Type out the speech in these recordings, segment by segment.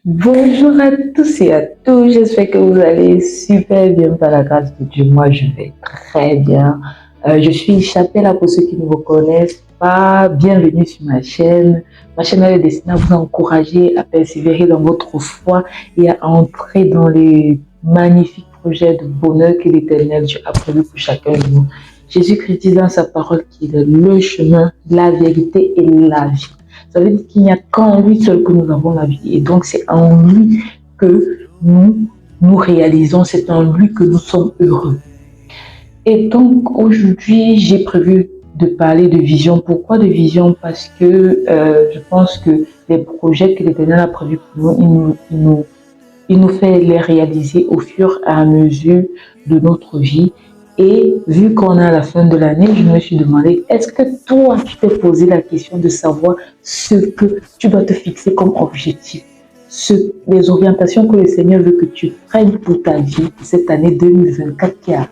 Bonjour à tous et à tous, j'espère que vous allez super bien par la grâce de Dieu. Moi, je vais très bien. Je suis Chapelle, pour ceux qui ne me connaissent pas. Bienvenue sur ma chaîne. Ma chaîne est destinée à vous encourager à persévérer dans votre foi et à entrer dans les magnifiques projets de bonheur que l'Éternel Dieu a prévu pour chacun de nous. Jésus-Christ dit dans sa parole qu'il est le chemin, la vérité et la vie. Ça veut dire qu'il n'y a qu'en lui seul que nous avons la vie. Et donc, c'est en lui que nous réalisons, c'est en lui que nous sommes heureux. Et donc, aujourd'hui, j'ai prévu de parler de vision. Pourquoi de vision? Parce que je pense que les projets que l'Éternel a prévus pour nous, il nous fait les réaliser au fur et à mesure de notre vie. Et vu qu'on est à la fin de l'année, je me suis demandé, est-ce que toi, tu t'es posé la question de savoir ce que tu dois te fixer comme objectif, les orientations que le Seigneur veut que tu prennes pour ta vie, pour cette année 2024 qui arrive.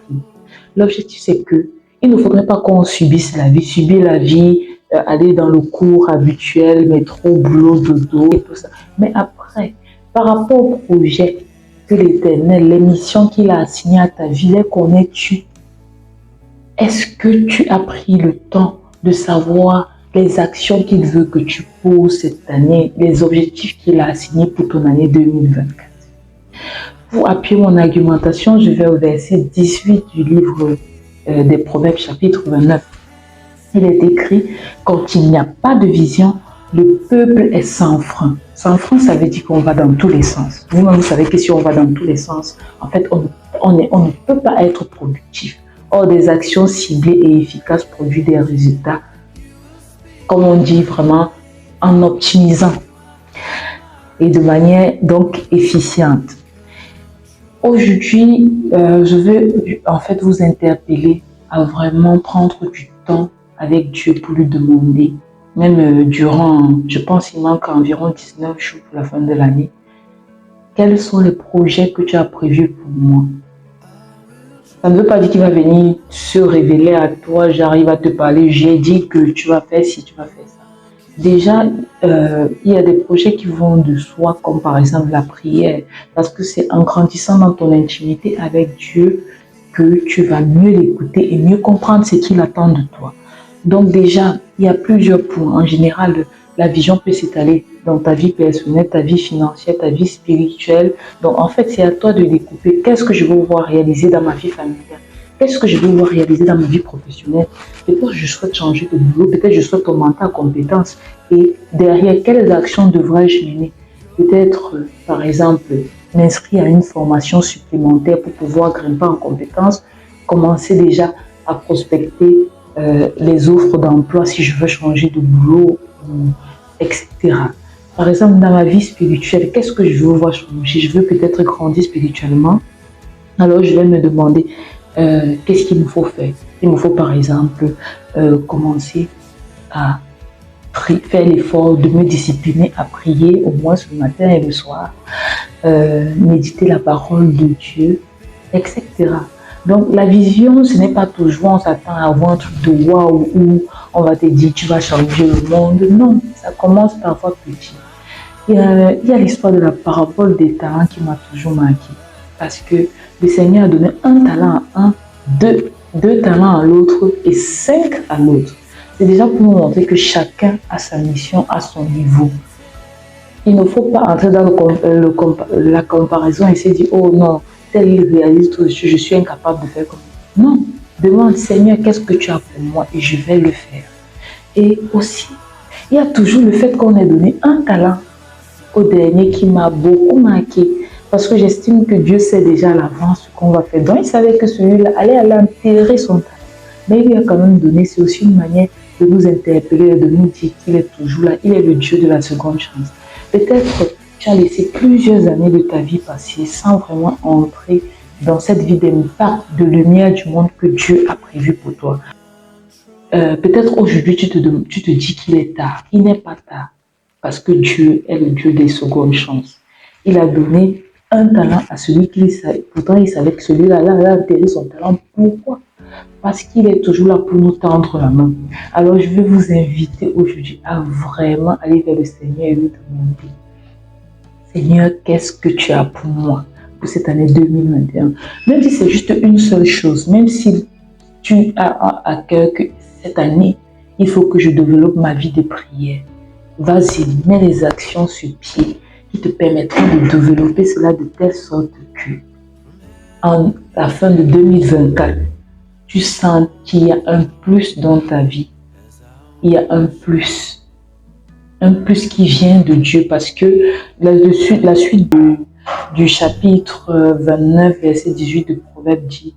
L'objectif, c'est que il ne faudrait pas qu'on subisse la vie, subir la vie, aller dans le cours habituel, métro, boulot, dodo et tout ça. Mais après, par rapport au projet que l'Éternel, les missions qu'il a assignées à ta vie, les connais-tu? Est-ce que tu as pris le temps de savoir les actions qu'il veut que tu poses cette année, les objectifs qu'il a assignés pour ton année 2024? Pour appuyer mon argumentation, je vais au verset 18 du livre des Proverbes, chapitre 29. Il est écrit, quand il n'y a pas de vision, le peuple est sans frein. Sans frein, ça veut dire qu'on va dans tous les sens. Vous-même, vous savez que si on va dans tous les sens, en fait, on ne peut pas être productif. Or, des actions ciblées et efficaces produisent des résultats, comme on dit vraiment, en optimisant et de manière donc efficiente. Aujourd'hui, je veux en fait vous interpeller à vraiment prendre du temps avec Dieu pour lui demander, même durant, je pense qu'il manque environ 19 jours pour la fin de l'année, quels sont les projets que tu as prévus pour moi? Ça ne veut pas dire qu'il va venir se révéler à toi, j'arrive à te parler, j'ai dit que tu vas faire ci, tu vas faire ça. Déjà, il y a des projets qui vont de soi, comme par exemple la prière, parce que c'est en grandissant dans ton intimité avec Dieu que tu vas mieux l'écouter et mieux comprendre ce qu'il attend de toi. Donc déjà, il y a plusieurs points. En général, la vision peut s'étaler dans ta vie personnelle, ta vie financière, ta vie spirituelle. Donc en fait, c'est à toi de découper. Qu'est-ce que je veux voir réaliser dans ma vie familiale? Qu'est-ce que je veux voir réaliser dans ma vie professionnelle? Peut-être je souhaite changer de boulot, peut-être je souhaite augmenter en compétences. Et derrière, quelles actions devrais-je mener? Peut-être, par exemple, m'inscrire à une formation supplémentaire pour pouvoir grimper en compétences, commencer déjà à prospecter les offres d'emploi si je veux changer de boulot, etc. Par exemple, dans ma vie spirituelle, qu'est-ce que je veux voir changer? Je veux peut-être grandir spirituellement. Alors, je vais me demander qu'est-ce qu'il me faut faire. Il me faut, par exemple, commencer à faire l'effort de me discipliner à prier au moins le matin et le soir, méditer la parole de Dieu, etc. Donc la vision, ce n'est pas toujours on s'attend à avoir un truc de waouh où on va te dire tu vas changer le monde. Non, ça commence parfois petit. Il y a l'histoire de la parabole des talents qui m'a toujours marqué. Parce que le Seigneur a donné un talent à un, deux talents à l'autre et 5 à l'autre. C'est déjà pour nous montrer que chacun a sa mission à son niveau. Il ne faut pas entrer dans la comparaison et se dire oh non, tel réalise tout, je suis incapable de faire comme ça. Non, demande Seigneur, qu'est-ce que tu as pour moi et je vais le faire. Et aussi, il y a toujours le fait qu'on ait donné un talent au dernier qui m'a beaucoup marqué. Parce que j'estime que Dieu sait déjà à l'avance ce qu'on va faire. Donc il savait que celui-là allait enterrer son talent. Mais il lui a quand même donné, c'est aussi une manière de nous interpeller, de nous dire qu'il est toujours là. Il est le Dieu de la seconde chance. Peut-être tu as laissé plusieurs années de ta vie passer sans vraiment entrer dans cette vie d'impact, de lumière du monde que Dieu a prévu pour toi. Peut-être aujourd'hui tu te dis qu'il est tard. Il n'est pas tard parce que Dieu est le Dieu des secondes chances. Il a donné un talent à celui qui savait. Pourtant, il savait que celui-là, là, il a enterré son talent. Pourquoi? Parce qu'il est toujours là pour nous tendre la main. Alors, je vais vous inviter aujourd'hui à vraiment aller vers le Seigneur et lui demander, Seigneur, qu'est-ce que tu as pour moi pour cette année 2021? Même si c'est juste une seule chose, même si tu as à cœur que cette année, il faut que je développe ma vie de prière. Vas-y, mets les actions sur pied qui te permettront de développer cela de telle sorte que, en la fin de 2024, tu sens qu'il y a un plus dans ta vie. Il y a un plus qui vient de Dieu, parce que la suite du chapitre 29, verset 18 de Proverbe dit,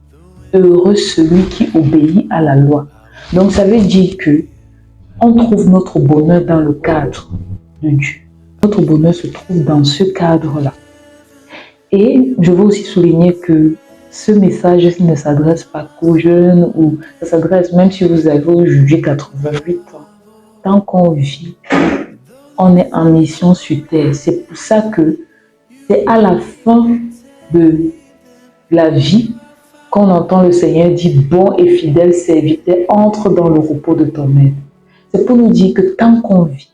heureux celui qui obéit à la loi. Donc ça veut dire que on trouve notre bonheur dans le cadre de Dieu. Notre bonheur se trouve dans ce cadre-là. Et je veux aussi souligner que ce message ne s'adresse pas qu'aux jeunes, ou ça s'adresse même si vous avez aujourd'hui 88 ans. Tant qu'on vit, on est en mission sur terre. C'est pour ça que c'est à la fin de la vie qu'on entend le Seigneur dire, bon et fidèle serviteur, entre dans le repos de ton maître. C'est pour nous dire que tant qu'on vit,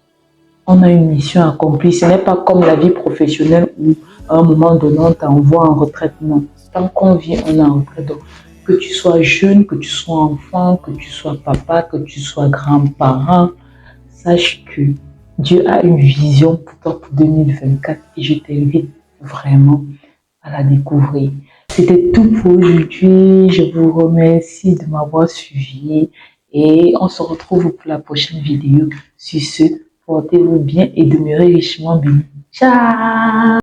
on a une mission accomplie. Ce n'est pas comme la vie professionnelle où à un moment donné on t'envoie en retraite. Non. Tant qu'on vit, on est en retraite. Donc, que tu sois jeune, que tu sois enfant, que tu sois papa, que tu sois grand-parent, sache que Dieu a une vision pour toi pour 2024 et je t'invite vraiment à la découvrir. C'était tout pour aujourd'hui. Je vous remercie de m'avoir suivi et on se retrouve pour la prochaine vidéo. Sur ce, portez-vous bien et demeurez richement bénis. Ciao!